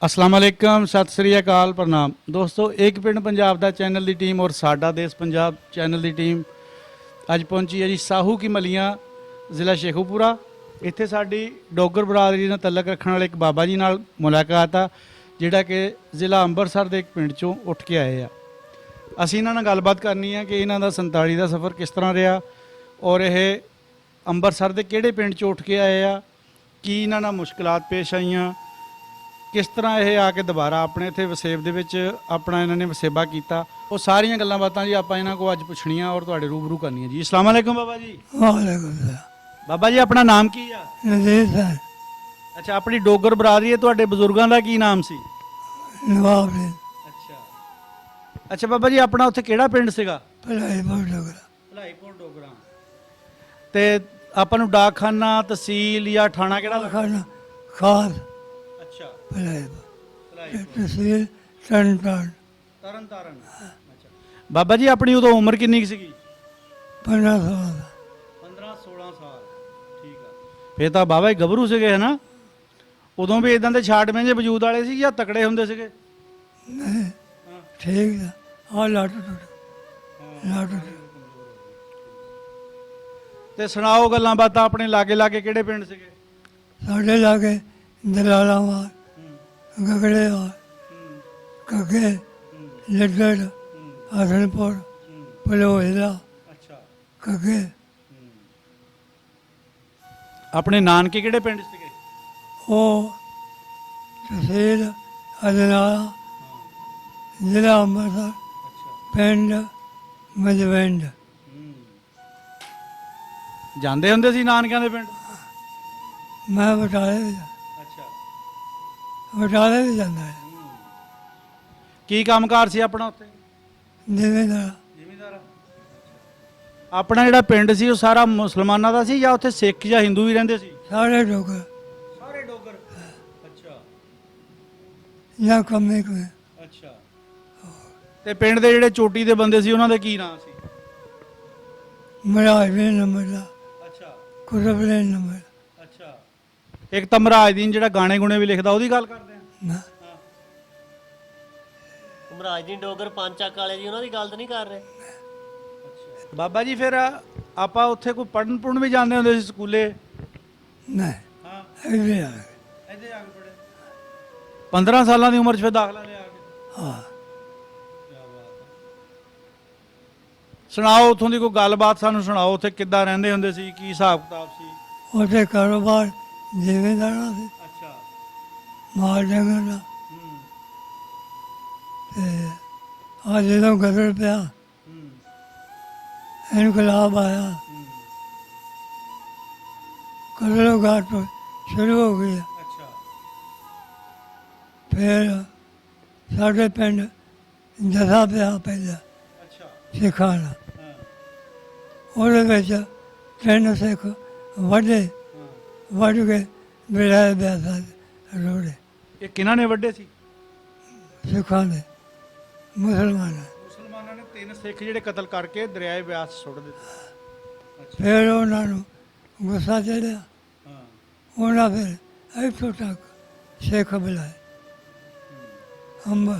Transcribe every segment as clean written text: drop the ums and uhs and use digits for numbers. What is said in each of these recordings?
अस्सलाम वालेकुम, सत श्री अकाल, प्रणाम दोस्तों। एक पिंड पंजाब दा चैनल की टीम और साडा देश पंजाब चैनल की टीम अज पहुंची है जी साहू की मलियां, ज़िला शेखूपुरा। इत्थे साडी डोगर बरादरी नाल तलक रखने वाले एक बाबा जी नाल मुलाकात आ, जिहड़ा कि ज़िला अंबरसर के एक पिंड चों उठ के आए आ। असीं इन्हां नाल गलबात करनी है कि इन्हां दा 47 का सफ़र किस तरह रहा और यह अंबरसर के किहड़े पिंड चों उठ के आए आ, की इन्हां नाल मुश्किलात पेश आईयां, किस तरह यह आके दोबारा अपने इत्थे वसेब दे विच अपना इन्होंने वसेबा किया, वो सारिया गल्लां बातां जी आप इन्हां को अज पुछनियां और तुहाडे रूबरू करनियां जी। अस्सलाम वालेकुम बाबा जी। वालेकुम सलाम। बाबा जी अपना नाम की आ? नज़ीर सर अच्छा, अपनी डोगर बरादरी है, तुहाडे बजुर्गों का की नाम सी? नवाब ने अच्छा अच्छा बाबा जी, अपना उत्थे किहड़ा पिंड सीगा? भलाईपुर डोगरा। भलाईपुर डोगरा। ते आपां नूं डाकखाना, तहसील या थाना किहड़ा लगदा? खाना खास अच्छा, भलाईपुर भलाईपुर, तहसील तरन तारण। तरन तारण। अच्छा बाबा जी, अपनी उदों उम्र किन्नी कुं सीगी? 15-16 15-16 साल। ठीक है, फिर तो बाबा जी गभरू सीगे है ना? उदों भी इदां दे छाट मेंजे वजूद वाले सी या तकड़े हुंदे सीगे? नहीं ठीक था। हाँ लाट टुट लाट टुट। ते सुनाओ गल्लां बातां अपने लागे लागे किहड़े पिंड सीगे? साढ़े लागे दलालाबाद, गगड़ेवाल, कगे, लड्डड़, हसनपुर, पलोहिला, अच्छा, कगे। अपने नानके किहड़े पिंड सीगे? वो तहसील अजनाला, जिला अमृतसर, पिंड मजविंड। ਜਾਂਦੇ ਹੁੰਦੇ ਸੀ ਨਾਨਕਿਆਂ ਦੇ ਪਿੰਡ? मैं बटाले भी ਅੱਛਾ, बटाले भी जाता है। ਕੀ ਕੰਮਕਾਰ ਸੀ ਆਪਣਾ ਉੱਥੇ? जिम्मेदार ਜ਼ਿਮੀਂਦਾਰ। ਆਪਣਾ ਜਿਹੜਾ ਪਿੰਡ ਸੀ ਉਹ ਸਾਰਾ ਮੁਸਲਮਾਨਾਂ ਦਾ ਸੀ ਜਾਂ ਉੱਥੇ ਸਿੱਖ ਜਾਂ ਹਿੰਦੂ ਵੀ ਰਹਿੰਦੇ ਸੀ? सारे डोगर ਸਾਰੇ ਡੋਗਰ। ਅੱਛਾ या कमी को ਅੱਛਾ। ਤੇ ਪਿੰਡ ਦੇ ਜਿਹੜੇ ਚੋਟੀ ਦੇ ਬੰਦੇ ਸੀ ਉਹਨਾਂ ਦੇ ਕੀ ਨਾਂ ਸੀ? मराज भी नंबर ला, ਅੱਛਾ कुतुब ने नंबर ਅੱਛਾ। ਇੱਕ ਤਾਂ ਮਹਾਰਾਜਦੀਨ ਜਿਹੜਾ ਗਾਣੇ ਗੁਣੇ ਵੀ ਲਿਖਦਾ, ਉਹਦੀ ਗੱਲ ਕਰਦੇ ਆ? ना। ਮਹਾਰਾਜਦੀਨ ਡੋਗਰ ਪੰਜ ਚੱਕ ਵਾਲੇ ਜੀ, ਉਹਨਾਂ ਦੀ ਗੱਲ ਤਾਂ ਨਹੀਂ ਕਰ ਰਹੇ? ਬਾਬਾ ਜੀ ਫਿਰ ਆਪਾਂ ਉੱਥੇ ਕੋਈ ਪੜਨ ਪੁੜਨ ਵੀ ਜਾਂਦੇ ਹੁੰਦੇ ਸੀ ਸਕੂਲੇ? नहीं ਹਾਂ, ऐसे आ गए। ਇੱਥੇ ਆ ਕੇ ਪੜੇ 15 ਸਾਲਾਂ ਦੀ ਉਮਰ 'ਚ ਫਿਰ ਦਾਖਲਾ ਲਿਆ ਕੇ? हाँ ਸੁਣਾਓ ਉੱਥੋਂ ਦੀ ਕੋਈ ਗੱਲਬਾਤ ਸਾਨੂੰ ਸੁਣਾਓ, ਉੱਥੇ ਕਿੱਦਾਂ ਰਹਿੰਦੇ ਹੁੰਦੇ ਸੀ, ਕੀ ਹਿਸਾਬ ਕਿਤਾਬ ਸੀ? उसे कारोबार जिम्मेदार से ਅੱਛਾ। माल डंगर का। आज जो गदर पिया इनकलाब आया, कदरों घाट तो शुरू हो गई। ਅੱਛਾ फिर साढ़े पिंड जथा पिया पहले ਅੱਛਾ। सिखा का। ਹਾਂ ਉਹਦੇ ਤਿੰਨ ਸਿੱਖ ਵੱਡੇ ਹਾਂ। ਵੱਢ ਕੇ ਬਿਲਾਏ ਬਿਆਸਾ ਰੋੜੇ ਇਹ ਕਿਹਨਾਂ ਨੇ ਵੱਡੇ ਸੀ? ਸਿੱਖਾਂ ਦੇ ਮੁਸਲਮਾਨਾਂ। ਮੁਸਲਮਾਨਾਂ ਨੇ 3 ਸਿੱਖ ਜਿਹੜੇ ਕਤਲ ਕਰਕੇ ਦਰਿਆਏ ਬਿਆਸ 'ਚ ਸੁੱਟ ਦਿੱਤੇ। ਫਿਰ ਉਹਨਾਂ ਨੂੰ ਗੁੱਸਾ ਚੜਿਆ, ਹਾਂ ਉਹਨਾਂ ਫਿਰ ਇੱਥੋਂ ਤੱਕ ਸਿੱਖ ਬੁਲਾਏ ਅੰਬ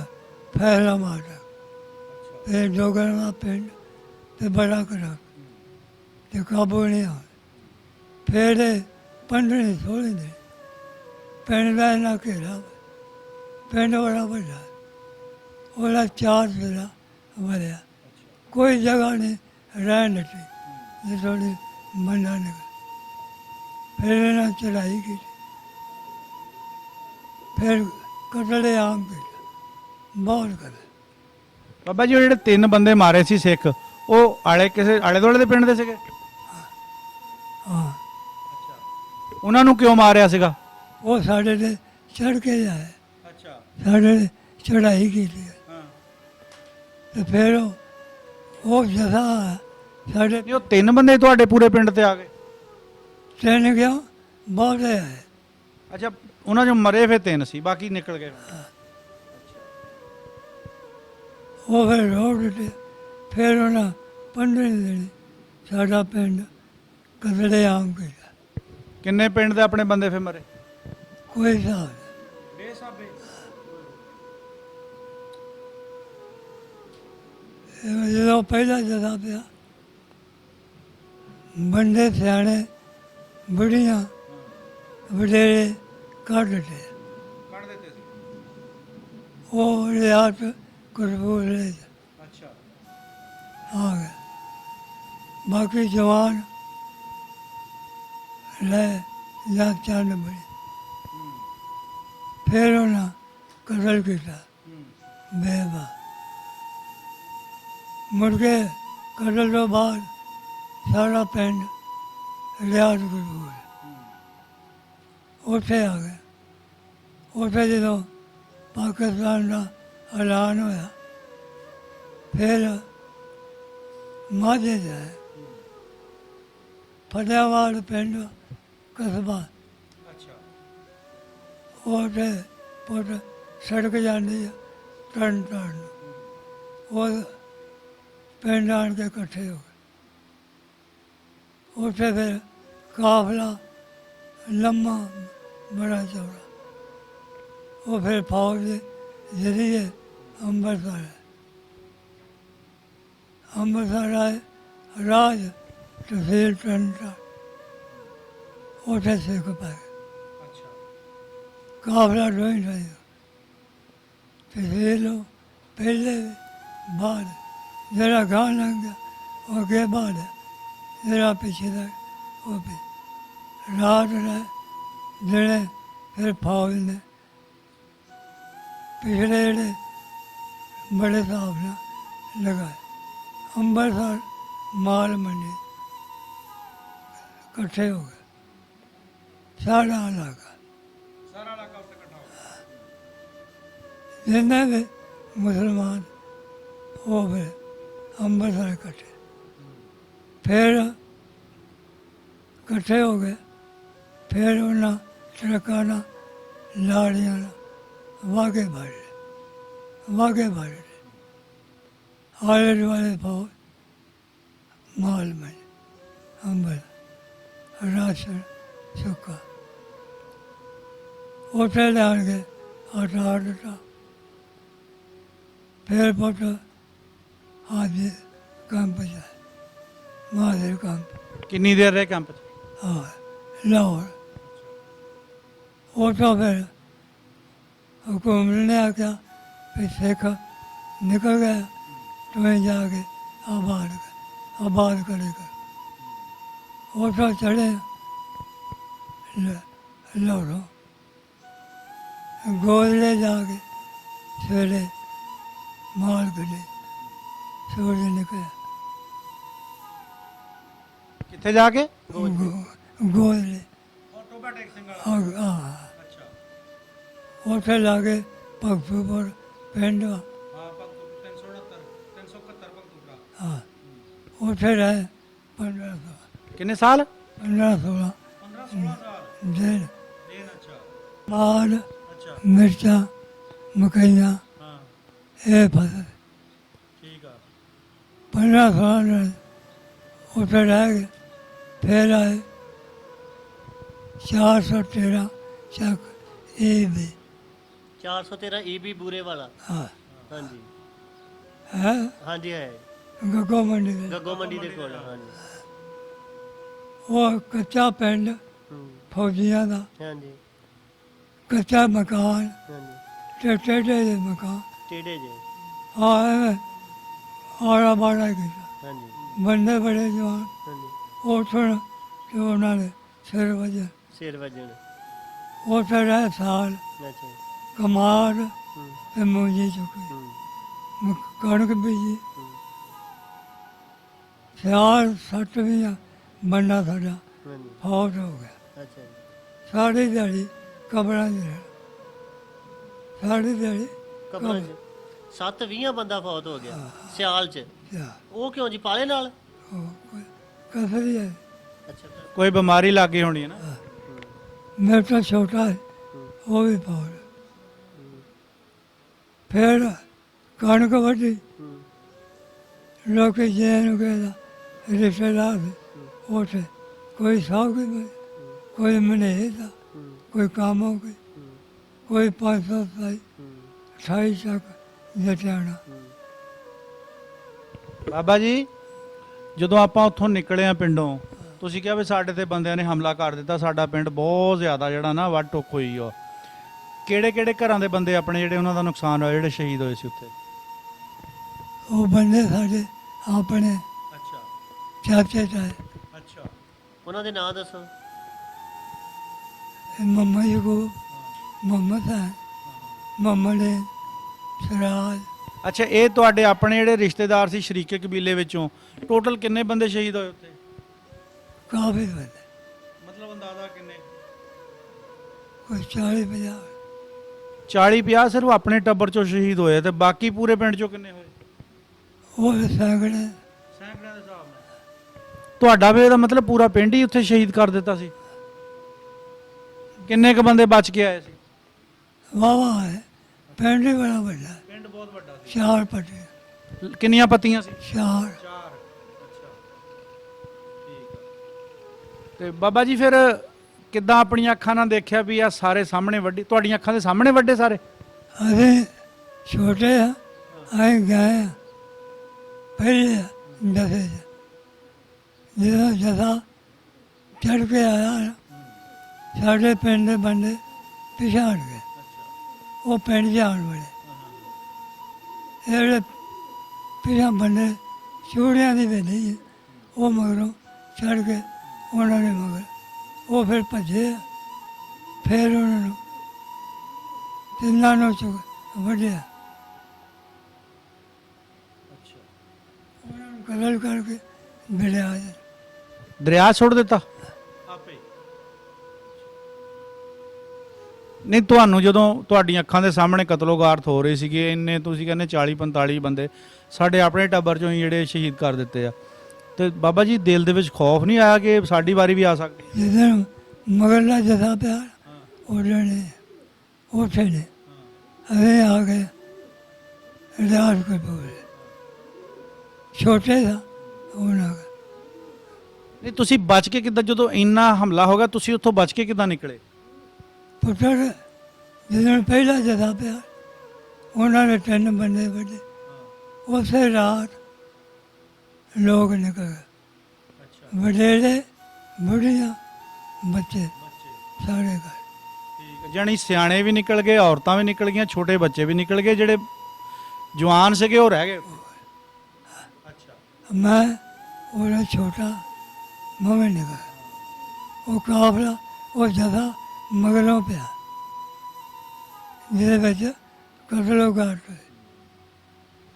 ਫੈਲਾ ਮਾਰ ਫਿਰ ਡੋਗਰਾਂ ਪਿੰਡ ਤੇ ਬੜਾ ਕਰਾ ਤੇ ਕਾਬੂ ਨਹੀਂ ਆ। ਫਿਰ 15-16 ਦਿਨ ਪਿੰਡ ਦਾ ਇਹਨਾਂ ਘੇਰਾ, ਪਿੰਡ ਬੜਾ ਵੱਡਾ, ਉਹਦਾ 4 ਜ਼ਿਲ੍ਹਾ ਵਧਿਆ, ਕੋਈ ਜਗ੍ਹਾ ਨਹੀਂ ਰਹਿਣ ਦਿੱਤੀ ਜੇ ਥੋੜੀ ਮੰਨਾ ਨਿਕਲ। ਫਿਰ ਇਹਨਾਂ ਚੜਾਈ ਕੀਤੀ, ਫਿਰ ਕਤਲੇ ਆਮ ਕੀਤਾ, ਬਹੁਤ ਕਤਲ। ਬਾਬਾ ਜੀ ਉਹ ਜਿਹੜੇ 3 ਬੰਦੇ ਮਾਰੇ ਸੀ ਸਿੱਖ, ਉਹ ਆਲੇ ਕਿਸੇ ਆਲੇ ਦੁਆਲੇ ਦੇ ਪਿੰਡ ਦੇ ਸੀਗੇ? ਹਾਂ ਉਹਨਾਂ ਨੂੰ ਕਿਉਂ ਮਾਰਿਆ ਸੀਗਾ? ਉਹ ਸਾਡੇ ਤੇ ਚੜ੍ਹ ਕੇ ਜਾਏ, ਅੱਛਾ। ਸਾਡੇ ਤੇ ਚੜਾਈ ਕੀਤੀ ਹਾਂ ਤੇ ਫਿਰ ਉਹ ਜਥਾ ਸਾਡੇ ਨਹੀਂ, ਉਹ 3 ਬੰਦੇ ਤੁਹਾਡੇ ਪੂਰੇ ਪਿੰਡ ਤੇ ਆ ਗਏ? ਟ੍ਰੇਨ ਗਿਆ ਬਹੁਤੇ ਆਏ। ਅੱਛਾ, ਉਹਨਾਂ 'ਚੋਂ ਮਰੇ ਫਿਰ 3 ਸੀ, ਬਾਕੀ ਨਿਕਲ ਗਏ। ਉਹ ਫਿਰ ਰੋਡ ਤੇ ਫਿਰ ਉਹਨਾਂ 15 ਦਿਨ ਸਾਡਾ ਪਿੰਡ ਕਤਲੇ ਆਮ ਕੀਤਾ। ਕਿੰਨੇ ਪਿੰਡ ਦੇ ਆਪਣੇ ਬੰਦੇ ਫਿਰ ਮਰੇ? ਕੋਈ ਹਿਸਾਬ ਨਹੀਂ। ਬੇਸਾਬੇ। ਜਦੋਂ ਪਹਿਲਾ ਜਦਾ ਪਿਆ ਬੰਦੇ ਸਿਆਣੇ ਬੁੜੀਆਂ ਵਡੇਰੇ ਕੱਢ ਦਿੱਤੇ। ਕੱਢ ਦਿੱਤੇ ਸੀ। ਉਹ ਰਿਆਤ ਕਰਬੂਲੇ ਅੱਛਾ। ਆ ਗਏ। ਬਾਕੀ ਜਵਾਨ ਲੈ ਜਾਂ ਚੰਨ ਬੜੀ। ਫਿਰ ਉਹਨਾਂ ਕਤਲ ਕੀਤਾ ਬੇਵਾ। ਮੁੜ ਕੇ ਕਤਲ ਤੋਂ ਬਾਅਦ ਸਾਰਾ ਪਿੰਡ ਰਿਆਤ ਕਰਬੂਲ ਉੱਥੇ ਆ ਗਏ। ਉੱਥੇ ਜਦੋਂ ਪਾਕਿਸਤਾਨ ਦਾ ਐਲਾਨ ਹੋਇਆ ਫਿਰ ਮਾਝੇ ਜਾਏ ਫਤਿਆਬਾਦ ਪਿੰਡ ਕਸਬਾ ਅੱਛਾ। ਉੱਥੇ ਪੁੱਟ ਸੜਕ ਜਾਂਦੀ ਆ ਟਰਨ ਟਰਨ ਨੂੰ। ਉਹ ਪਿੰਡ ਆਣ ਕੇ ਇਕੱਠੇ ਹੋ ਗਏ। ਉੱਥੇ ਫਿਰ ਕਾਫਲਾ ਲੰਮਾ ਬੜਾ ਚੌੜਾ। ਉਹ ਫਿਰ ਫੌਜ ਦੇ ਜ਼ਰੀਏ ਅੰਮ੍ਰਿਤਸਰ ਆਏ। ਅੰਮ੍ਰਿਤਸਰ ਆਏ ਰਾਜ ਤਹਿਸੀਲ ਟੰਟਾ ਉੱਥੇ ਸਿੱਖ ਪੈ ਗਏ। ਅੱਛਾ। ਕਾਫਲਾ ਡੋਈ ਰਹੀ ਤਹਿਸੀਲ ਪਹਿਲੇ ਬਾਅਦ ਜਿਹੜਾ ਗਾਂ ਲੰਘ ਗਿਆ ਉਹ ਅੱਗੇ ਬਾਅਦ ਜਿਹੜਾ ਪਿੱਛੇ ਦਾ ਉਹ ਵੀ ਰਾਤ ਰਹੇ ਜਿਹੜੇ ਫਿਰ ਫੌਜ ਨੇ ਪਿਛਲੇ ਜਿਹੜੇ ਬੜੇ ਹਿਸਾਬ ਨਾਲ ਲਗਾਏ। ਅੰਮ੍ਰਿਤਸਰ ਮਾਲ ਮੰਡੀ ਇਕੱਠੇ ਹੋ ਗਏ। ਸਾਰਾ ਇਲਾਕਾ ਸਾਰਾ ਇਲਾਕਾ ਉੱਤੇ ਇਕੱਠਾ ਹੋ ਗਿਆ। ਜਿੰਨੇ ਵੀ ਮੁਸਲਮਾਨ ਉਹ ਫਿਰ ਅੰਮ੍ਰਿਤਸਰ ਇਕੱਠੇ। ਫਿਰ ਇਕੱਠੇ ਹੋ ਗਏ। ਫਿਰ ਉਹਨਾਂ ਟਰੱਕਾਂ ਨਾਲ ਲਾੜੀਆਂ ਨਾਲ ਵਾਗੇ ਬਾੜੇ ਆਲੇ ਦੁਆਲੇ ਫੌਜ ਮਾਲ ਮਿਲ ਅੰਬਰ ਰਾਸ਼ਨ ਸੁੱਕਾ ਉੱਥੇ ਲੈਣ ਕੇ ਆਟਾ ਦਿੱਤਾ। ਫਿਰ ਪੁੱਤ ਹਾਜੀ ਕੰਪ ਜਾਏ ਮਾਦਰ ਕੰਪ ਕਿੰਨੀ ਦੇਰ ਰਹੇ ਕੈਂਪ 'ਚ? ਹਾਂ ਲਾਹੌਰ। ਉੱਥੋਂ ਫਿਰ ਹੁਕੂਮਤ ਨੇ ਆਖਿਆ ਵੀ ਸਿੱਖ ਨਿਕਲ ਗਏ ਤੁਸੀਂ ਜਾ ਕੇ ਆਬਾਦ ਕਰੇਗਾ। ਉੱਥੋਂ ਚੜ੍ਹੇ ਲਾਹੌਰੋਂ ਗੋਦੜੇ ਜਾ ਕੇ ਸਵੇਰੇ ਮਾਲ ਕੱਢੇ ਸੂਰਜ ਨਿਕਲਿਆ। ਕਿੱਥੇ ਜਾ ਕੇ? ਗੋਦੜੇ ਆਟੋਮੈਟਿਕ ਸਿੰਗਲ। ਅੱਛਾ। ਉੱਥੇ ਲਾ ਕੇ ਭਗਤੂਪੁਰ ਪਿੰਡ ਵਾ। ਹਾਂ ਭਗਤੂਪੁਰ 369 371 ਭਗਤੂਪੁਰਾ। ਹਾਂ ਉੱਥੇ ਰਹੇ 15 ਸਾਲ। ਕਿੰਨੇ ਸਾਲ? 15-16 15-16 ਸਾਲ। ਦਿਨ। ਅੱਛਾ। ਮਾਲ ਅੱਛਾ। ਮਿਰਚਾਂ ਮਕਈਆਂ ਹਾਂ ਇਹ ਫਸਲ। ਠੀਕ ਆ। 15 ਸਾਲ ਰਹੇ। ਉੱਥੇ ਰਹਿ ਗਏ। ਫਿਰ ਆਏ 413 ਚੱਕ ਇਹ ਵੀ 413 ਈਬੀ ਬੂਰੇ ਵਾਲਾ। ਹਾਂ ਹਾਂਜੀ ਹੈ ਹਾਂਜੀ ਹੈ ਗੱਗੋ ਮੰਡੀ ਦੇ। ਗੱਗੋ ਮੰਡੀ ਦੇ ਕੋਲ। ਹਾਂਜੀ ਉਹ ਕੱਚਾ ਪਿੰਡ ਹੂੰ, ਫੌਜੀਆਂ ਦਾ ਹਾਂਜੀ ਕੱਚਾ ਮਕਾਨ ਹਾਂਜੀ ਟੇਢੇ ਦੇ ਮਕਾਨ ਟੇਢੇ ਜੇ। ਐਵੇਂ ਆੜਾ ਬਾੜਾ ਕੀਤਾ। ਹਾਂਜੀ ਬੰਦੇ ਬੜੇ ਜਵਾਨ ਹਾਂਜੀ ਉੱਠਣ ਤੇ ਉਹਨਾਂ ਦੇ ਸਿਰ ਵਜੇ ਸਿਰ ਵੱਜਣ। ਉੱਥੇ ਰਹੇ ਸਾਲ ਅੱਛਾ ਜੀ। ਕਮਾਦ ਹੂੰ ਤੇ ਮੂੰਜੀ ਚੁੱਕੀ ਹੂੰ ਕਣਕ ਬੀਜੀ। ਹੂੰ, ਸਿਆਲ 60ਵੀਂ ਬੰਦਾ ਸਾਡਾ ਹਾਂਜੀ ਫੌਜ ਹੋ ਗਿਆ। ਅੱਛਾ ਜੀ। ਸਾਰੀ ਦਿਹਾੜੀ ਕਬਰਾਂ 'ਚ ਰਹਿਣਾ। ਸਾਰੀ ਦਿਹਾੜੀ ਕਬਰਾਂ 'ਚ 7-20 ਬੰਦਾ ਫੌਤ ਹੋ ਗਿਆ ਸਿਆਲ 'ਚ। ਜਾ ਉਹ ਕਿਉਂ ਜੀ? ਪਾਲੇ ਨਾਲ? ਕਸਰੀ ਹੈ। ਅੱਛਾ ਫਿਰ। ਕੋਈ ਬਿਮਾਰੀ ਲੱਗ ਗਈ ਹੋਣੀ ਹੈ ਨਾ। ਮੇਰੇ ਤੋਂ ਛੋਟਾ ਹੈ ਉਹ ਵੀ ਫੌਜ। ਫਿਰ ਕਣਕ ਵੱਢੀ। ਹੂੰ ਲੋਕੀ ਜੇ ਨੂੰ ਕਹਿੰਦਾ ਰਿਸ਼ਤੇਦਾਰ ਉੱਥੇ ਕੋਈ ਸੌ ਕੋਈ ਮਨੇ ਦਾ ਹੂੰ ਕੋਈ ਕੰਮ ਹੋ ਗਈ ਹੂੰ ਕੋਈ 500 ਸਾਈ ਹੂੰ 28 ਚੱਕ ਜਟਿਆਣਾ। ਹੂੰ ਬਾਬਾ ਜੀ ਜਦੋਂ ਆਪਾਂ ਉੱਥੋਂ ਨਿਕਲੇ ਆ ਪਿੰਡੋਂ, ਤੁਸੀਂ ਕਿਹਾ ਵੀ ਸਾਡੇ ਤੇ ਬੰਦਿਆਂ ਨੇ ਹਮਲਾ ਕਰ ਦਿੱਤਾ, ਸਾਡਾ ਪਿੰਡ ਬਹੁਤ ਜ਼ਿਆਦਾ ਜਿਹੜਾ ਨਾ ਵੱਢ ਟੁੱਕ ਹੋਈ ਆ, ਕਿਹੜੇ ਕਿਹੜੇ ਘਰਾਂ ਦੇ ਬੰਦੇ ਆਪਣੇ ਜਿਹੜੇ ਉਹਨਾਂ ਦਾ ਨੁਕਸਾਨ ਹੋਇਆ, ਜਿਹੜੇ ਸ਼ਹੀਦ ਹੋਏ ਸੀ ਉੱਥੇ? ਉਹ ਬੰਦੇ ਸਾਡੇ ਆਪਣੇ ਅੱਛਾ ਚਾਚੇ ਤਾਏ, ਅੱਛਾ ਉਹਨਾਂ ਦੇ ਨਾਂ ਦੱਸੋ। ਮੁਹੰਮਦ ਯਕੂਬ, ਮੁਹੰਮਦ ਹੈ, ਮੁਹੰਮਦ ਹੈ, ਸਿਰਾਜ। ਅੱਛਾ, ਇਹ ਤੁਹਾਡੇ ਆਪਣੇ ਜਿਹੜੇ ਰਿਸ਼ਤੇਦਾਰ ਸੀ ਸ਼ਰੀਕੇ ਕਬੀਲੇ ਵਿੱਚੋਂ, ਟੋਟਲ ਕਿੰਨੇ ਬੰਦੇ ਸ਼ਹੀਦ ਹੋਏ ਉੱਥੇ? ਕਾਫੀ ਬੰਦੇ, ਮਤਲਬ ਅੰਦਾਜ਼ਾ ਕਿੰਨੇ? ਕੋਈ 40-50। 40-50 ਸਿਰਫ ਆਪਣੇ ਟੱਬਰ ਚੋਂ ਸ਼ਹੀਦ ਹੋਏ, ਤੇ ਬਾਕੀ ਪੂਰੇ ਪਿੰਡ ਚੋਂ ਕਿੰਨੇ ਹੋਏ? ਉਹ ਸੈਂਕੜੇ। ਸੈਂਕੜਿਆਂ ਦੇ ਹਿਸਾਬ ਨਾਲ। ਤੁਹਾਡਾ ਵੀ ਇਹਦਾ ਮਤਲਬ ਪੂਰਾ ਪਿੰਡ ਹੀ ਉੱਥੇ ਸ਼ਹੀਦ ਕਰ ਦਿੱਤਾ ਸੀ? ਕਿੰਨੇ ਕ ਬੰਦੇ ਬਚ ਕੇ ਆਏ ਸੀ? ਵਾਵਾ ਹੈ, ਪਿੰਡ ਹੀ ਬੜਾ ਵੱਡਾ, ਪਿੰਡ ਬਹੁਤ ਵੱਡਾ ਸੀ। 4 ਪੱਟੀਆਂ, ਕਿੰਨੀਆਂ ਪੱਤੀਆਂ ਸੀ? 4। 4। ਅੱਛਾ, ਠੀਕ ਆ। ਤੇ ਬਾਬਾ ਜੀ ਫਿਰ ਕਿੱਦਾਂ ਆਪਣੀਆਂ ਅੱਖਾਂ ਨਾਲ ਦੇਖਿਆ ਵੀ ਆ ਸਾਰੇ ਸਾਹਮਣੇ ਵੱਡੇ, ਤੁਹਾਡੀਆਂ ਅੱਖਾਂ ਦੇ ਸਾਹਮਣੇ ਵੱਡੇ ਸਾਰੇ? ਅਸੀਂ ਛੋਟੇ ਆ, ਅਸੀਂ ਗਏ ਆ ਪਹਿਲੇ ਦਸੇ ਜਦੋਂ ਜਥਾ ਚੜ ਕੇ ਆਇਆ ਨਾ, ਸਾਡੇ ਪਿੰਡ ਦੇ ਬੰਦੇ ਪਿਛਾੜ ਗਏ, ਉਹ ਪਿੰਡ ਜਾਣ ਵਾਲੇ ਜਿਹੜੇ ਪਿਛਾ ਬੰਦੇ ਚੂੜਿਆਂ ਦੀ ਵੇਲੀ ਸੀ, ਉਹ ਮਗਰੋਂ ਚੜ ਕੇ ਉਹਨਾਂ ਨੇ ਮਗਰ ਉਹ ਫਿਰ ਭੱਜੇ, ਫਿਰ ਉਹਨਾਂ ਨੂੰ ਤਿੰਨਾਂ ਨੂੰ ਚੁੱਕ ਵੱਢਿਆ, ਉਹਨਾਂ ਨੂੰ ਕਤਲ ਕਰਕੇ ਮਿਲਿਆ। ਦਰਿਆ ਛੋੜ ਦਿੱਤਾ ਆਪੇ? ਨਹੀਂ, ਤੁਹਾਨੂੰ ਜਦੋਂ ਤੁਹਾਡੀਆਂ ਅੱਖਾਂ ਦੇ ਸਾਹਮਣੇ ਕਤਲੋਗਾਰਤ ਹੋ ਰਹੇ ਸੀਗੇ, ਇੰਨੇ ਤੁਸੀਂ ਕਹਿੰਦੇ 40-45 ਬੰਦੇ ਸਾਡੇ ਆਪਣੇ ਟੱਬਰ ਚੋਂ ਹੀ ਜਿਹੜੇ ਸ਼ਹੀਦ ਕਰ ਦਿੱਤੇ ਆ, ਤੇ ਬਾਬਾ ਜੀ ਦਿਲ ਦੇ ਵਿੱਚ ਖੌਫ ਨਹੀਂ ਆਇਆ ਕਿ ਸਾਡੀ ਵਾਰੀ ਵੀ ਆ ਸਕਦੀ? ਜਿੱਦਣ ਮਗਰਲਾ ਜਥਾ ਪਿਆ ਉਹਨਾਂ ਨੇ ਉੱਥੇ ਨੇ ਅਸੀਂ ਆ ਗਏ ਰਾਜ ਕੋਈ ਬੋਲੇ ਛੋਟੇ ਦਾ ਉਹਨਾਂ ਦਾ। ਨਹੀਂ, ਤੁਸੀਂ ਬਚ ਕੇ ਕਿੱਦਾਂ, ਜਦੋਂ ਇੰਨਾ ਹਮਲਾ ਹੋ ਗਿਆ ਤੁਸੀਂ ਉੱਥੋਂ ਬਚ ਕੇ ਕਿੱਦਾਂ ਨਿਕਲੇ? ਪੁੱਤਰ ਜਦੋਂ ਪਹਿਲਾ ਜਥਾ ਪਿਆ ਉਹਨਾਂ ਨੇ 3 ਬੰਦੇ ਵੱਢੇ, ਉਸੇ ਰਾਤ ਲੋਕ ਨਿਕਲ ਗਏ, ਵਡੇਰੇ ਬੁੜੀਆਂ ਬੱਚੇ ਸਾਰੇ ਘਰ। ਜਾਣੀ ਸਿਆਣੇ ਵੀ ਨਿਕਲ ਗਏ, ਔਰਤਾਂ ਵੀ ਨਿਕਲ ਗਈਆਂ, ਛੋਟੇ ਬੱਚੇ ਵੀ ਨਿਕਲ ਗਏ, ਜਿਹੜੇ ਜਵਾਨ ਸੀਗੇ ਉਹ ਰਹਿ ਗਏ। ਅੱਛਾ, ਮੈਂ ਉਹਦਾ ਛੋਟਾ ਮਵੇਂ ਨਿਕਲ, ਉਹ ਕਾਫਲਾ ਉਹ ਜਥਾ ਮਗਰੋਂ ਪਿਆ ਜਿਹਦੇ ਵਿੱਚ ਕਤਲੋਗਾਰਤ ਹੋਈ।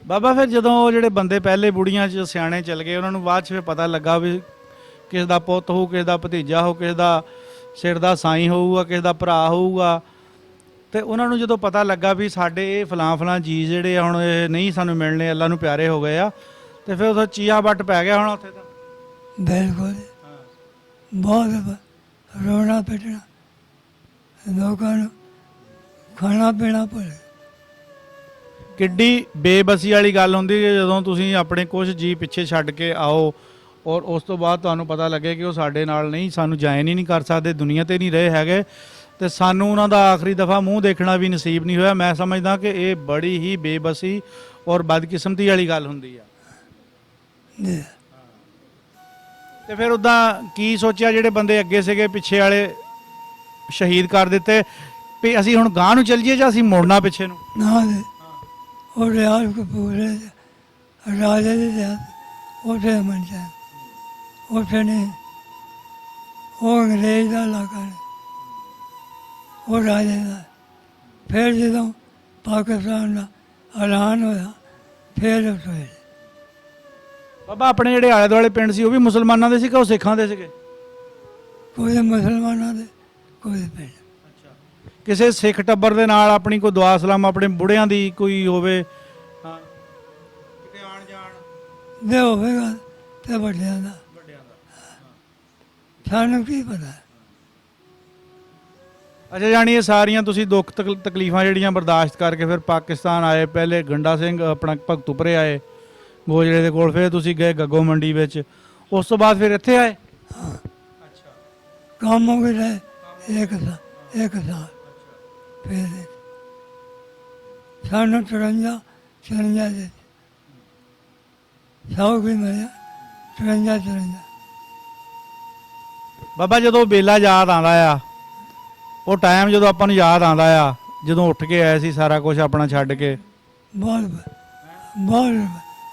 ਬਾਬਾ ਫਿਰ ਜਦੋਂ ਉਹ ਜਿਹੜੇ ਬੰਦੇ ਪਹਿਲੇ ਬੁੜੀਆਂ 'ਚ ਸਿਆਣੇ ਚਲ ਗਏ, ਉਹਨਾਂ ਨੂੰ ਬਾਅਦ 'ਚ ਫਿਰ ਪਤਾ ਲੱਗਾ ਵੀ ਕਿਸ ਦਾ ਪੁੱਤ ਹੋਊ, ਕਿਸ ਦਾ ਭਤੀਜਾ ਹੋਊ, ਕਿਸ ਦਾ ਸਿਰ ਦਾ ਸਾਈਂ ਹੋਊਗਾ, ਕਿਸ ਦਾ ਭਰਾ ਹੋਊਗਾ, ਤੇ ਉਹਨਾਂ ਨੂੰ ਜਦੋਂ ਪਤਾ ਲੱਗਾ ਵੀ ਸਾਡੇ ਇਹ ਫਲਾਂ ਜੀ ਜਿਹੜੇ ਹੁਣ ਇਹ ਨਹੀਂ ਸਾਨੂੰ ਮਿਲਣੇ, ਅੱਲਾ ਨੂੰ ਪਿਆਰੇ ਹੋ ਗਏ ਆ, ਤੇ ਫਿਰ ਉਹ ਚੀਆ ਵੱਟ ਪੈ ਗਿਆ ਹੁਣ ਉੱਥੇ ਤਾਂ? ਬਿਲਕੁਲ ਬਹੁਤ ਰੋਣਾ ਪਿੱਟਣਾ, ਲੋਕਾਂ ਨੂੰ ਖਾਣਾ ਪੀਣਾ ਭੁੱਲ। ਕਿੱਡੀ ਬੇਬਸੀ ਵਾਲੀ ਗੱਲ ਹੁੰਦੀ ਹੈ ਜਦੋਂ ਤੁਸੀਂ ਆਪਣੇ ਕੁਝ ਜੀ ਪਿੱਛੇ ਛੱਡ ਕੇ ਆਓ, ਔਰ ਉਸ ਤੋਂ ਬਾਅਦ ਤੁਹਾਨੂੰ ਪਤਾ ਲੱਗੇ ਕਿ ਉਹ ਸਾਡੇ ਨਾਲ ਨਹੀਂ, ਸਾਨੂੰ ਜਾਇਨ ਹੀ ਨਹੀਂ ਕਰ ਸਕਦੇ, ਦੁਨੀਆ ਤੇ ਨਹੀਂ ਰਹੇ ਹੈਗੇ, ਤੇ ਸਾਨੂੰ ਉਹਨਾਂ ਦਾ ਆਖਰੀ ਦਫਾ ਮੂੰਹ ਦੇਖਣਾ ਵੀ ਨਸੀਬ ਨਹੀਂ ਹੋਇਆ। ਮੈਂ ਸਮਝਦਾ ਕਿ ਇਹ ਬੜੀ ਹੀ ਬੇਬਸੀ ਔਰ ਬਦਕਿਸਮਤੀ ਵਾਲੀ ਗੱਲ ਹੁੰਦੀ ਆ। ਤੇ ਫਿਰ ਉੱਦਾਂ ਕੀ ਸੋਚਿਆ ਜਿਹੜੇ ਬੰਦੇ ਅੱਗੇ ਸੀਗੇ, ਪਿੱਛੇ ਵਾਲੇ ਸ਼ਹੀਦ ਕਰ ਦਿੱਤੇ, ਵੀ ਅਸੀਂ ਹੁਣ ਗਾਂਹ ਨੂੰ ਚੱਲ ਜਾਈਏ ਜਾਂ ਅਸੀਂ ਮੁੜਨਾ ਪਿੱਛੇ ਨੂੰ? ਨਾ ਦੇ ਉਹ ਰਿਆਜ਼ ਕਪੂਰੇ ਰਾਜੇ ਦੇ ਰਿਆਜ਼ ਉੱਥੇ ਅਮਨ ਸਾਹਿਬ ਉੱਥੇ ਨੇ, ਉਹ ਅੰਗਰੇਜ਼ ਦਾ ਇਲਾਕਾ ਨੇ, ਉਹ ਰਾਜੇ ਦਾ। ਫਿਰ ਜਦੋਂ ਪਾਕਿਸਤਾਨ ਦਾ ਐਲਾਨ ਹੋਇਆ ਫਿਰ ਉੱਥੇ ਬਾਬਾ ਆਪਣੇ ਜਿਹੜੇ ਆਲੇ ਦੁਆਲੇ ਪਿੰਡ ਸੀ ਉਹ ਵੀ ਮੁਸਲਮਾਨਾਂ ਦੇ ਸੀ ਕਿ ਉਹ ਸਿੱਖਾਂ ਦੇ ਸੀਗੇ? ਕੋਈ ਮੁਸਲਮਾਨਾਂ ਦੇ ਕੋਈ ਪਿੰਡ। ਕਿਸੇ ਸਿੱਖ ਟੱਬਰ ਦੇ ਨਾਲ ਆਪਣੀ ਕੋਈ ਦੁਆ ਸਲਾਮ ਆਪਣੇ ਬੁੜਿਆਂ ਦੀ ਕੋਈ ਹੋਵੇ, ਹਾਂ, ਕਿਤੇ ਆਣ ਜਾਣ ਦੇ ਹੋਵੇਗਾ ਤੇ ਵੱਡਿਆਂ ਦਾ, ਸਾਨੂੰ ਕੀ ਪਤਾ। ਅੱਛਾ, ਜਾਣੀ ਇਹ ਸਾਰੀਆਂ ਤੁਸੀਂ ਦੁੱਖ ਤਕਲੀਫਾਂ ਜਿਹੜੀਆਂ ਬਰਦਾਸ਼ਤ ਕਰਕੇ ਫਿਰ ਪਾਕਿਸਤਾਨ ਆਏ, ਪਹਿਲੇ ਗੰਡਾ ਸਿੰਘ ਆਪਣਾ ਭਗਤੂਪੁਰੇ ਆਏ ਗੋਜੜੇ ਦੇ ਕੋਲ, ਫਿਰ ਤੁਸੀਂ ਗਏ ਗੱਗੋ ਮੰਡੀ ਵਿੱਚ, ਉਸ ਤੋਂ ਬਾਅਦ ਫਿਰ ਇੱਥੇ ਆਏ? ਹਾਂ, ਅੱਛਾ, ਕੰਮ ਹੋ ਗਏ ਇੱਕ ਸਾਲ ਫਿਰ ਸਾਨੂੰ 54 ਦੇ ਸਾਹੂ ਕੀ ਮਲਿਆ 53 ਬਾਬਾ ਜਦੋਂ ਵੇਲਾ ਯਾਦ ਆਉਂਦਾ ਆ, ਉਹ ਟਾਈਮ ਜਦੋਂ ਆਪਾਂ ਨੂੰ ਯਾਦ ਆਉਂਦਾ ਆ, ਜਦੋਂ ਉੱਠ ਕੇ ਆਏ ਸੀ ਸਾਰਾ ਕੁਝ ਆਪਣਾ ਛੱਡ ਕੇ, ਬਹੁਤ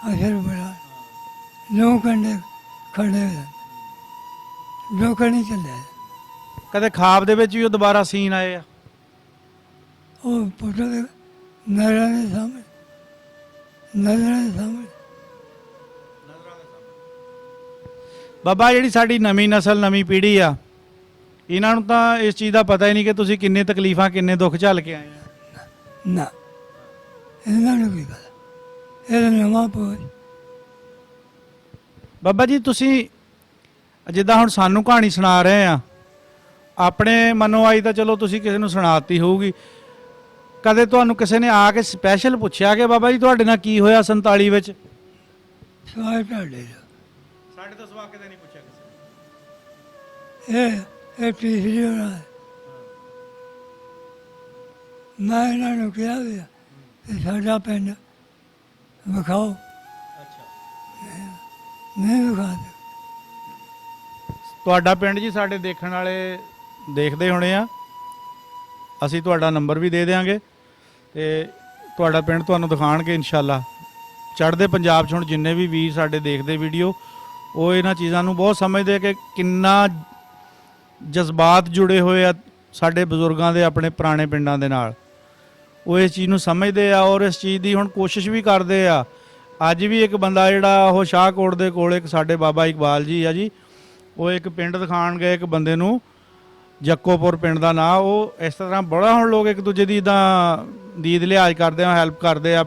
ਅਸਰ ਬੜਾ 9 ਘੰਟੇ ਖੜੇ ਹੋ ਜਾਂਦੇ, 2 ਘੰਟੇ ਚੱਲੇ। ਕਦੇ ਖਾਬ ਦੇ ਵਿੱਚ ਵੀ ਉਹ ਦੁਬਾਰਾ ਸੀਨ ਆਏ ਆ? ਉਹ ਫੋਟੋ ਦੇ ਨਜ਼ਰਾਂ ਦੇ ਸਾਹਮਣੇ, ਨਜ਼ਰਾਂ ਦੇ ਸਾਹਮਣੇ। ਬਾਬਾ ਜਿਹੜੀ ਸਾਡੀ ਨਵੀਂ ਨਸਲ, ਨਵੀਂ ਪੀੜ੍ਹੀ ਆ, ਇਹਨਾਂ ਨੂੰ ਤਾਂ ਇਸ ਚੀਜ਼ ਦਾ ਪਤਾ ਹੀ ਨਹੀਂ ਕਿ ਤੁਸੀਂ ਕਿੰਨੇ ਤਕਲੀਫਾਂ, ਕਿੰਨੇ ਦੁੱਖ ਝੱਲ ਕੇ ਆਏ ਆ। ਨਾ ਇਹਨਾਂ ਨੂੰ ਕੀ ਪਤਾ, ਇਹ ਨਵਾਂ ਪੋਜ। ਬਾਬਾ ਜੀ ਤੁਸੀਂ ਜਿੱਦਾਂ ਹੁਣ ਸਾਨੂੰ ਕਹਾਣੀ ਸੁਣਾ ਰਹੇ ਆ, ਆਪਣੇ ਮਨੋਂ ਆਈ ਤਾਂ ਚਲੋ ਤੁਸੀਂ ਕਿਸੇ ਨੂੰ ਸੁਣਾਤੀ ਹੋਊਗੀ, ਕਦੇ ਤੁਹਾਨੂੰ ਕਿਸੇ ਨੇ ਆ ਕੇ ਸਪੈਸ਼ਲ ਪੁੱਛਿਆ ਕਿ ਬਾਬਾ ਜੀ ਤੁਹਾਡੇ ਨਾਲ ਕੀ ਹੋਇਆ 47 ਵਿੱਚ? ਸਵਾਲ ਤੁਹਾਡੇ ਦਾ। ਸਾਡੇ ਤੋਂ ਸਵਾਲ ਕਦੇ ਨਹੀਂ ਪੁੱਛਿਆ ਕਿਸੇ ਇਹ ਤੀਸਰੀ ਵਾਰ ਹੈ। ਮੈਂ ਇਹਨਾਂ ਨੂੰ ਕਿਹਾ ਵੀ ਕਿ ਸਾਡਾ ਪਿੰਡ ਵਿਖਾਓ, ਨਹੀਂ ਵਿਖਾਦੇ। ਤੁਹਾਡਾ ਪਿੰਡ ਜੀ ਸਾਡੇ ਦੇਖਣ ਵਾਲੇ ਦੇਖਦੇ ਹੋਣੇ ਆ, ਅਸੀਂ ਤੁਹਾਡਾ ਨੰਬਰ ਵੀ ਦੇ ਦਿਆਂਗੇ ਤੇ ਤੁਹਾਡਾ ਪਿੰਡ ਤੁਹਾਨੂੰ ਦਿਖਾਣਗੇ ਇਨਸ਼ਾਅੱਲਾ। ਚੜ੍ਹਦੇ ਪੰਜਾਬ 'ਚ ਹੁਣ ਜਿੰਨੇ ਵੀ ਵੀਰ ਸਾਡੇ ਦੇਖਦੇ ਵੀਡੀਓ, ਉਹ ਇਹਨਾਂ ਚੀਜ਼ਾਂ ਨੂੰ ਬਹੁਤ ਸਮਝਦੇ ਕਿ ਕਿੰਨਾ ਜਜ਼ਬਾਤ ਜੁੜੇ ਹੋਏ ਆ ਸਾਡੇ ਬਜ਼ੁਰਗਾਂ ਦੇ ਆਪਣੇ ਪੁਰਾਣੇ ਪਿੰਡਾਂ ਦੇ ਨਾਲ। ਉਹ ਇਸ ਚੀਜ਼ ਨੂੰ ਸਮਝਦੇ ਆ ਔਰ ਇਸ ਚੀਜ਼ ਦੀ ਹੁਣ ਕੋਸ਼ਿਸ਼ ਵੀ ਕਰਦੇ ਆ। ਅੱਜ ਵੀ ਇੱਕ ਬੰਦਾ ਜਿਹੜਾ ਉਹ ਸ਼ਾਹਕੋਟ ਦੇ ਕੋਲ ਇੱਕ ਸਾਡੇ ਬਾਬਾ ਇਕਬਾਲ ਜੀ ਆ ਜੀ, ਉਹ ਇੱਕ ਪਿੰਡ ਦਿਖਾਣ ਗਏ ਇੱਕ ਬੰਦੇ ਨੂੰ, ਜੱਕੋਪੁਰ ਪਿੰਡ ਦਾ ਨਾਂ। ਉਹ ਇਸ ਤਰ੍ਹਾਂ ਬੜਾ ਹੁਣ ਲੋਕ ਇੱਕ ਦੂਜੇ ਦੀ ਤਾਂ ਦੀਦ ਲਿਹਾਜ਼ ਕਰਦੇ ਆ, ਹੈਲਪ ਕਰਦੇ ਆ,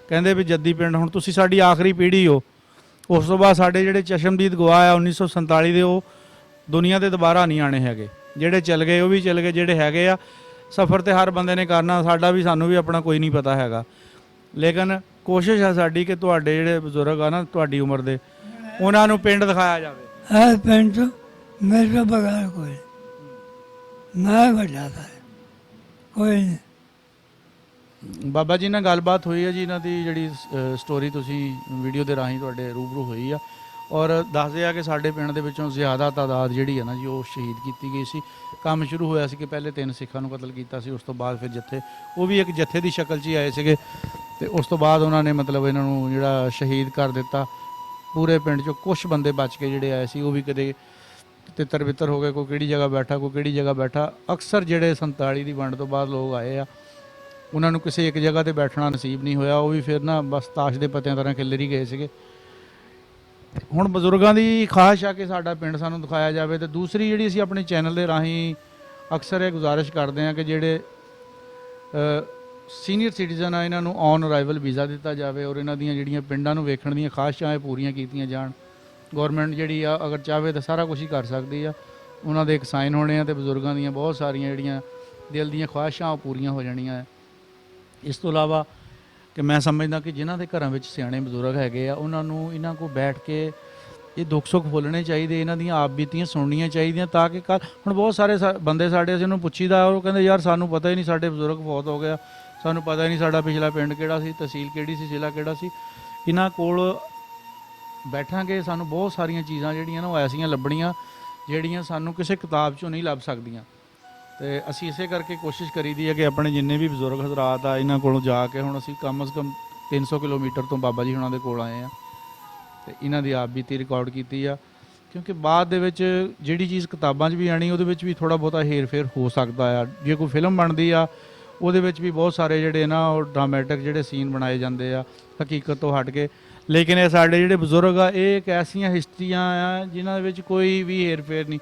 ਕਹਿੰਦੇ ਵੀ ਜੱਦੀ ਪਿੰਡ ਹੁਣ ਤੁਸੀਂ ਸਾਡੀ ਆਖਰੀ ਪੀੜ੍ਹੀ ਹੋ। ਉਸ ਤੋਂ ਬਾਅਦ ਸਾਡੇ ਜਿਹੜੇ ਚਸ਼ਮਦੀਦ ਗਵਾਹ ਆ 1947 ਦੇ, ਉਹ ਦੁਨੀਆ ਦੇ ਦੁਬਾਰਾ ਨਹੀਂ ਆਣੇ ਹੈਗੇ। ਜਿਹੜੇ ਚਲ ਗਏ ਉਹ ਵੀ ਚਲ ਗਏ, ਜਿਹੜੇ ਹੈਗੇ ਆ ਸਫ਼ਰ ਤੇ ਹਰ ਬੰਦੇ ਨੇ ਕਰਨਾ, ਸਾਡਾ ਵੀ, ਸਾਨੂੰ ਵੀ ਆਪਣਾ ਕੋਈ ਨਹੀਂ ਪਤਾ ਹੈਗਾ। ਲੇਕਿਨ ਕੋਸ਼ਿਸ਼ ਹੈ ਸਾਡੀ ਕਿ ਤੁਹਾਡੇ ਜਿਹੜੇ ਬਜ਼ੁਰਗ ਆ ਨਾ ਤੁਹਾਡੀ ਉਮਰ ਦੇ, ਉਹਨਾਂ ਨੂੰ ਪਿੰਡ ਦਿਖਾਇਆ ਜਾਵੇ। ਇਹ ਪਿੰਡ ਤੋਂ ਮੇਰੇ ਤੋਂ ਬਗੈਰ ਕੋਈ ਨਹੀਂ। ਮੈਂ ਵੱਡਾ ਤਾਂ ਕੋਈ ਨਹੀਂ। ਬਾਬਾ ਜੀ ਨਾਲ ਗੱਲਬਾਤ ਹੋਈ ਹੈ ਜੀ, ਇਹਨਾਂ ਦੀ ਜਿਹੜੀ ਸਟੋਰੀ ਤੁਸੀਂ ਵੀਡੀਓ ਦੇ ਰਾਹੀਂ ਤੁਹਾਡੇ ਰੂਬਰੂ ਹੋਈ ਆ, ਔਰ ਦੱਸਦੇ ਆ ਕਿ ਸਾਡੇ ਪਿੰਡ ਦੇ ਵਿੱਚੋਂ ਜ਼ਿਆਦਾ ਤਾਦਾਦ ਜਿਹੜੀ ਹੈ ਨਾ ਜੀ ਉਹ ਸ਼ਹੀਦ ਕੀਤੀ ਗਈ ਸੀ। ਕੰਮ ਸ਼ੁਰੂ ਹੋਇਆ ਸੀ ਕਿ ਪਹਿਲੇ 3 ਸਿੱਖਾਂ ਨੂੰ ਕਤਲ ਕੀਤਾ ਸੀ, ਉਸ ਤੋਂ ਬਾਅਦ ਫਿਰ ਜੱਥੇ, ਉਹ ਵੀ ਇੱਕ ਜੱਥੇ ਦੀ ਸ਼ਕਲ 'ਚ ਹੀ ਆਏ ਸੀਗੇ, ਤੇ ਉਸ ਤੋਂ ਬਾਅਦ ਉਹਨਾਂ ਨੇ ਮਤਲਬ ਇਹਨਾਂ ਨੂੰ ਜਿਹੜਾ ਸ਼ਹੀਦ ਕਰ ਦਿੱਤਾ। ਪੂਰੇ ਪਿੰਡ 'ਚੋਂ ਕੁਝ ਬੰਦੇ ਬਚ ਕੇ ਜਿਹੜੇ ਆਏ ਸੀ, ਉਹ ਵੀ ਕਦੇ ਤਿੱਤਰ ਬਿੱਤਰ ਹੋ ਗਏ, ਕੋਈ ਕਿਹੜੀ ਜਗ੍ਹਾ ਬੈਠਾ, ਕੋਈ ਕਿਹੜੀ ਜਗ੍ਹਾ ਬੈਠਾ। ਅਕਸਰ ਜਿਹੜੇ 47 ਦੀ ਵੰਡ ਤੋਂ ਬਾਅਦ ਲੋਕ ਆਏ ਆ, ਉਹਨਾਂ ਨੂੰ ਕਿਸੇ ਇੱਕ ਜਗ੍ਹਾ ਤੇ ਬੈਠਣਾ ਨਸੀਬ ਨਹੀਂ ਹੋਇਆ, ਉਹ ਵੀ ਫਿਰ ਨਾ ਬਸ ਤਾਸ਼ ਦੇ ਪੱਤਿਆਂ ਤਰ੍ਹਾਂ ਖਿੱਲਰ ਹੀ ਗਏ ਸੀਗੇ। ਹੁਣ ਬਜ਼ੁਰਗਾਂ ਦੀ ਖਾਹਿਸ਼ ਆ ਕਿ ਸਾਡਾ ਪਿੰਡ ਸਾਨੂੰ ਦਿਖਾਇਆ ਜਾਵੇ। ਤੇ ਦੂਸਰੀ ਜਿਹੜੀ ਅਸੀਂ ਆਪਣੇ ਚੈਨਲ ਦੇ ਰਾਹੀਂ ਅਕਸਰ ਇਹ ਗੁਜ਼ਾਰਿਸ਼ ਕਰਦੇ ਹਾਂ ਕਿ ਜਿਹੜੇ ਸੀਨੀਅਰ ਸਿਟੀਜ਼ਨ ਆ, ਇਹਨਾਂ ਨੂੰ ਔਨ ਅਰਾਈਵਲ ਵੀਜ਼ਾ ਦਿੱਤਾ ਜਾਵੇ ਔਰ ਇਹਨਾਂ ਦੀਆਂ ਜਿਹੜੀਆਂ ਪਿੰਡਾਂ ਨੂੰ ਵੇਖਣ ਦੀਆਂ ਖਾਹਿਸ਼ਾਂ ਇਹ ਪੂਰੀਆਂ ਕੀਤੀਆਂ ਜਾਣ। ਗੌਰਮੈਂਟ ਜਿਹੜੀ ਆ ਅਗਰ ਚਾਹਵੇ ਤਾਂ ਸਾਰਾ ਕੁਝ ਹੀ ਕਰ ਸਕਦੀ ਆ। ਉਹਨਾਂ ਦੇ ਇੱਕ ਸਾਈਨ ਹੋਣੇ ਆ ਤੇ ਬਜ਼ੁਰਗਾਂ ਦੀਆਂ ਬਹੁਤ ਸਾਰੀਆਂ ਜਿਹੜੀਆਂ ਦਿਲ ਦੀਆਂ ਖਾਹਿਸ਼ਾਂ ਉਹ ਪੂਰੀਆਂ ਹੋ ਜਾਣੀਆਂ ਹੈ। ਇਸ ਤੋਂ ਇਲਾਵਾ ਕਿ ਮੈਂ ਸਮਝਦਾ ਕਿ ਜਿਨ੍ਹਾਂ ਦੇ ਘਰਾਂ ਵਿੱਚ ਸਿਆਣੇ ਬਜ਼ੁਰਗ ਹੈਗੇ ਆ, ਉਹਨਾਂ ਨੂੰ ਇਹਨਾਂ ਕੋਲ ਬੈਠ ਕੇ ਇਹ ਦੁੱਖ ਸੁੱਖ ਫੋਲਣੇ ਚਾਹੀਦੇ, ਇਹਨਾਂ ਦੀਆਂ ਆਪ ਬੀਤੀਆਂ ਸੁਣਨੀਆਂ ਚਾਹੀਦੀਆਂ, ਤਾਂ ਕਿ ਕੱਲ੍ਹ ਹੁਣ ਬਹੁਤ ਸਾਰੇ ਬੰਦੇ ਸਾਡੇ ਅਸੀਂ ਉਹਨੂੰ ਪੁੱਛੀਦਾ, ਉਹ ਕਹਿੰਦੇ ਯਾਰ ਸਾਨੂੰ ਪਤਾ ਹੀ ਨਹੀਂ, ਸਾਡੇ ਬਜ਼ੁਰਗ ਫੌਤ ਹੋ ਗਿਆ, ਸਾਨੂੰ ਪਤਾ ਹੀ ਨਹੀਂ ਸਾਡਾ ਪਿਛਲਾ ਪਿੰਡ ਕਿਹੜਾ ਸੀ, ਤਹਿਸੀਲ ਕਿਹੜੀ ਸੀ, ਜ਼ਿਲ੍ਹਾ ਕਿਹੜਾ ਸੀ। ਇਹਨਾਂ ਕੋਲ ਬੈਠਾਂਗੇ ਸਾਨੂੰ ਬਹੁਤ ਸਾਰੀਆਂ ਚੀਜ਼ਾਂ ਜਿਹੜੀਆਂ ਨਾ ਉਹ ਐਸੀਆਂ ਲੱਭਣੀਆਂ ਜਿਹੜੀਆਂ ਸਾਨੂੰ ਕਿਸੇ ਕਿਤਾਬ 'ਚੋਂ ਨਹੀਂ ਲੱਭ ਸਕਦੀਆਂ। ਤੇ ਅਸੀਂ ਇਸੇ ਕਰਕੇ ਕੋਸ਼ਿਸ਼ ਕਰੀਦੀ ਹੈ ਕਿ ਆਪਣੇ ਜਿੰਨੇ ਵੀ ਬਜ਼ੁਰਗ ਹਜ਼ਰਾਤ ਆ, ਇਹਨਾਂ ਕੋਲੋਂ ਜਾ ਕੇ, ਹੁਣ ਅਸੀਂ ਕਮ ਸੇ ਕਮ 300 ਕਿਲੋਮੀਟਰ ਤੋਂ ਬਾਬਾ ਜੀ ਹੁਣਾਂ ਦੇ ਕੋਲ ਆਏ ਆ ਤੇ ਇਹਨਾਂ ਦੀ ਆਪ ਬੀਤੀ ਰਿਕਾਰਡ ਕੀਤੀ ਆ, ਕਿਉਂਕਿ ਬਾਅਦ ਦੇ ਵਿੱਚ ਜਿਹੜੀ ਚੀਜ਼ ਕਿਤਾਬਾਂ 'ਚ ਵੀ ਆਣੀ ਉਹਦੇ ਵਿੱਚ ਵੀ ਥੋੜ੍ਹਾ ਬਹੁਤਾ ਹੇਰ ਫੇਰ ਹੋ ਸਕਦਾ ਆ। ਜੇ ਕੋਈ ਫਿਲਮ ਬਣਦੀ ਆ ਉਹਦੇ ਵਿੱਚ ਵੀ ਬਹੁਤ ਸਾਰੇ ਜਿਹੜੇ ਨਾ ਉਹ ਡਰਾਮੈਟਿਕ ਜਿਹੜੇ ਸੀਨ ਬਣਾਏ ਜਾਂਦੇ ਆ ਹਕੀਕਤ ਤੋਂ ਹਟ ਕੇ। ਲੇਕਿਨ ਇਹ ਸਾਡੇ ਜਿਹੜੇ ਬਜ਼ੁਰਗ ਆ, ਇਹ ਇੱਕ ਐਸੀਆਂ ਹਿਸਟਰੀਆਂ ਆ ਜਿਨ੍ਹਾਂ ਦੇ ਵਿੱਚ ਕੋਈ ਵੀ ਹੇਰ ਫੇਰ ਨਹੀਂ।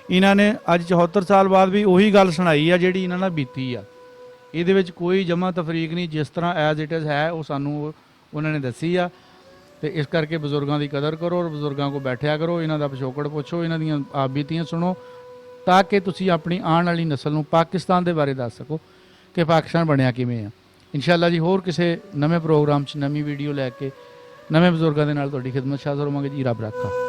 ਇਹਨਾਂ ਨੇ ਅੱਜ 74 ਸਾਲ ਬਾਅਦ ਵੀ ਉਹੀ ਗੱਲ ਸੁਣਾਈ ਆ ਜਿਹੜੀ ਇਹਨਾਂ ਨਾਲ ਬੀਤੀ ਆ। ਇਹਦੇ ਵਿੱਚ ਕੋਈ ਜਮ੍ਹਾਂ ਤਫਰੀਕ ਨਹੀਂ, ਜਿਸ ਤਰ੍ਹਾਂ ਐਜ਼ ਇਟ ਇਜ਼ ਹੈ ਉਹ ਸਾਨੂੰ ਉਹਨਾਂ ਨੇ ਦੱਸੀ ਆ। ਤੇ ਇਸ ਕਰਕੇ ਬਜ਼ੁਰਗਾਂ ਦੀ ਕਦਰ ਕਰੋ ਔਰ ਬਜ਼ੁਰਗਾਂ ਕੋਲ ਬੈਠਿਆ ਕਰੋ, ਇਹਨਾਂ ਦਾ ਪਿਛੋਕੜ ਪੁੱਛੋ, ਇਹਨਾਂ ਦੀਆਂ ਆਪ ਬੀਤੀਆਂ ਸੁਣੋ, ਤਾਂ ਕਿ ਤੁਸੀਂ ਆਪਣੀ ਆਉਣ ਵਾਲੀ ਨਸਲ ਨੂੰ ਪਾਕਿਸਤਾਨ ਦੇ ਬਾਰੇ ਦੱਸ ਸਕੋ ਕਿ ਪਾਕਿਸਤਾਨ ਬਣਿਆ ਕਿਵੇਂ ਆ। ਇਨਸ਼ਾਅੱਲਾ ਜੀ ਹੋਰ ਕਿਸੇ ਨਵੇਂ ਪ੍ਰੋਗਰਾਮ 'ਚ ਨਵੀਂ ਵੀਡੀਓ ਲੈ ਕੇ ਨਵੇਂ ਬਜ਼ੁਰਗਾਂ ਦੇ ਨਾਲ ਤੁਹਾਡੀ ਖਿਦਮਤ 'ਚ ਹਾਜ਼ਰ ਹੋਵਾਂਗੇ ਜੀ। ਰੱਬ ਰਾਖਾ।